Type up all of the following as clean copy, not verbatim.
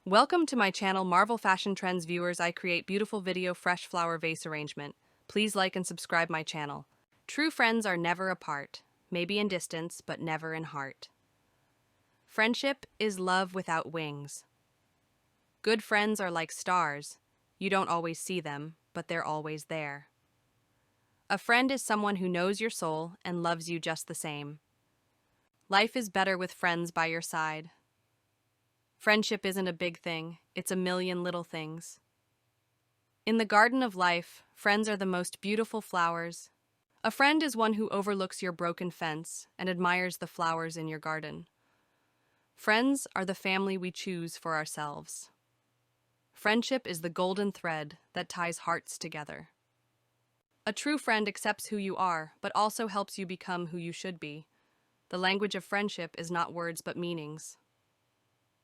Welcome to my channel, Marvel Fashion Trends viewers. I create beautiful video fresh flower vase arrangement. Please like and subscribe my channel. True friends are never apart, maybe in distance, but never in heart. Friendship is love without wings. Good friends are like stars. You don't always see them, but they're always there. A friend is someone who knows your soul and loves you just the same. Life is better with friends by your side. Friendship isn't a big thing, it's a million little things. In the garden of life, friends are the most beautiful flowers. A friend is one who overlooks your broken fence and admires the flowers in your garden. Friends are the family we choose for ourselves. Friendship is the golden thread that ties hearts together. A true friend accepts who you are, but also helps you become who you should be. The language of friendship is not words but meanings.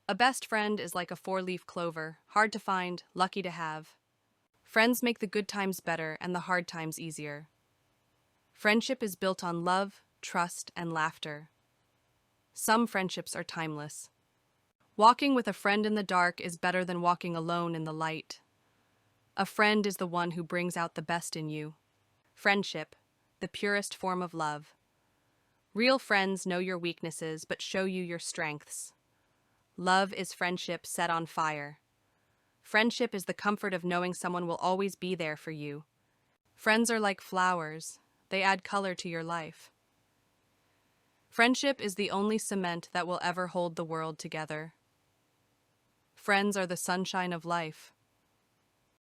A best friend is like a four-leaf clover, hard to find, lucky to have. Friends make the good times better and the hard times easier. Friendship is built on love, trust, and laughter. Some friendships are timeless. Walking with a friend in the dark is better than walking alone in the light. A friend is the one who brings out the best in you. Friendship, the purest form of love. Real friends know your weaknesses but show you your strengths. Love is friendship set on fire. Friendship is the comfort of knowing someone will always be there for you. Friends are like flowers. They add color to your life. Friendship is the only cement that will ever hold the world together. Friends are the sunshine of life.